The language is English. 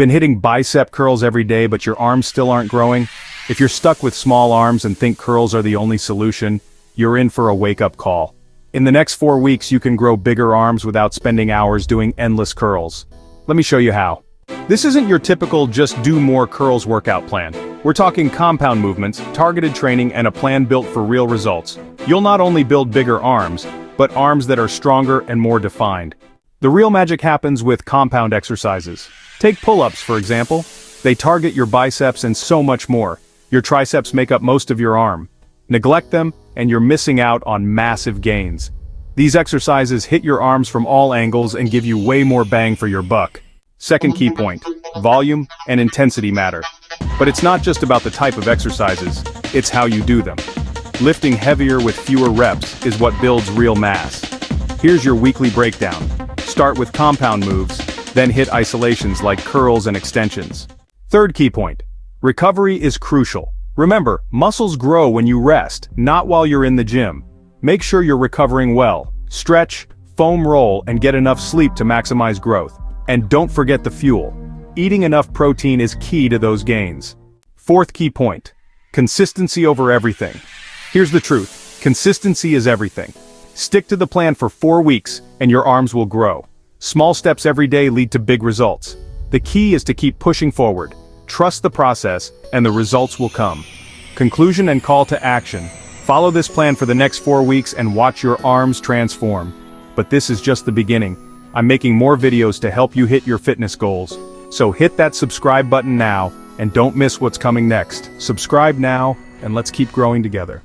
Been hitting bicep curls every day but your arms still aren't growing? If you're stuck with small arms and think curls are the only solution, you're in for a wake-up call. In the next 4 weeks you can grow bigger arms without spending hours doing endless curls. Let me show you how. This isn't your typical just do more curls workout plan. We're talking compound movements, targeted training, and a plan built for real results. You'll not only build bigger arms, but arms that are stronger and more defined. The real magic happens with compound exercises. Take pull-ups, for example. They target your biceps and so much more. Your triceps make up most of your arm. Neglect them, and you're missing out on massive gains. These exercises hit your arms from all angles and give you way more bang for your buck. Second key point, volume and intensity matter. But it's not just about the type of exercises, it's how you do them. Lifting heavier with fewer reps is what builds real mass. Here's your weekly breakdown. Start with compound moves, then hit isolations like curls and extensions. Third key point, recovery is crucial. Remember, muscles grow when you rest, not while you're in the gym. Make sure you're recovering well. Stretch, foam roll, and get enough sleep to maximize growth. And don't forget the fuel. Eating enough protein is key to those gains. Fourth key point, consistency over everything. Here's the truth, consistency is everything. Stick to the plan for 4 weeks, and your arms will grow. Small steps every day lead to big results. The key is to keep pushing forward. Trust the process, and the results will come. Conclusion and call to action. Follow this plan for the next 4 weeks and watch your arms transform. But this is just the beginning. I'm making more videos to help you hit your fitness goals. So hit that subscribe button now, and don't miss what's coming next. Subscribe now, and let's keep growing together.